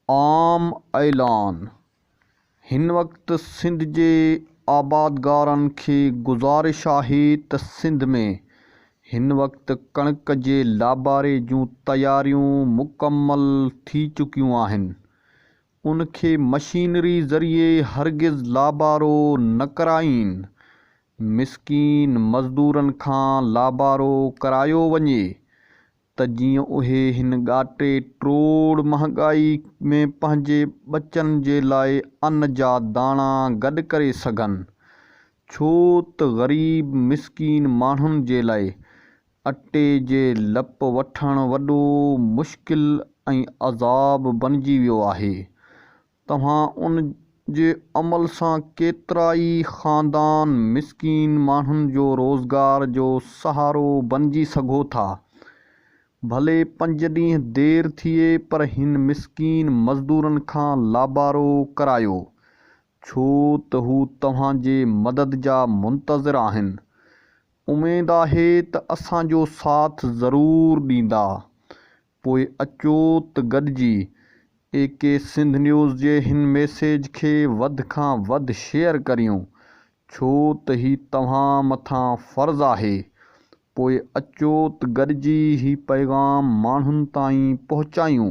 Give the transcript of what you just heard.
आम ऐलान। हिन वक़्ति सिंध जे आबादगारनि खे गुज़ारिश आहे त सिंध में हिन वक़्ति कणिक जे लाबारे जूं तयारियूं मुकमल थी चुकियूं आहिनि। उन खे मशीनरी ज़रिए हरगिज़ लाबारो न कराईनि। मिस्कीन मज़दूरनि खां लाबारो करायो वञे त जीअं उहे हिन ॻाटे ट्रोड़ महांगाई में पंहिंजे ॿचनि जे लाइ अन्न जा दाणा गॾु करे सघनि। छो त ग़रीब मिस्कीन माण्हुनि जे लाइ अटे जे लप वठणु वॾो मुश्किल ऐं अज़ाब बणिजी वियो आहे। तव्हां उन जे अमल सां केतिरा ई ख़ानदान मिस्कीन माण्हुनि जो रोज़गार जो सहारो बणिजी सघो था। भले 5 ॾींहं देरि थिए पर हिन मिस्कीन मज़दूरनि खां लाबारो करायो, छो त हू तव्हांजे मदद जा मुंतज़िर आहिनि। उमेद आहे त असांजो साथ ज़रूरु ॾींदा। पोइ अचो त गॾिजी AK सिंध न्यूज़ जे हिन मैसेज खे वधि खां वधि शेयर करियूं, छो त ही तव्हां मथां फ़र्ज़ु आहे। पोइ अचो त गॾिजी ही पैगाम माण्हुनि ताईं पहुचायूं।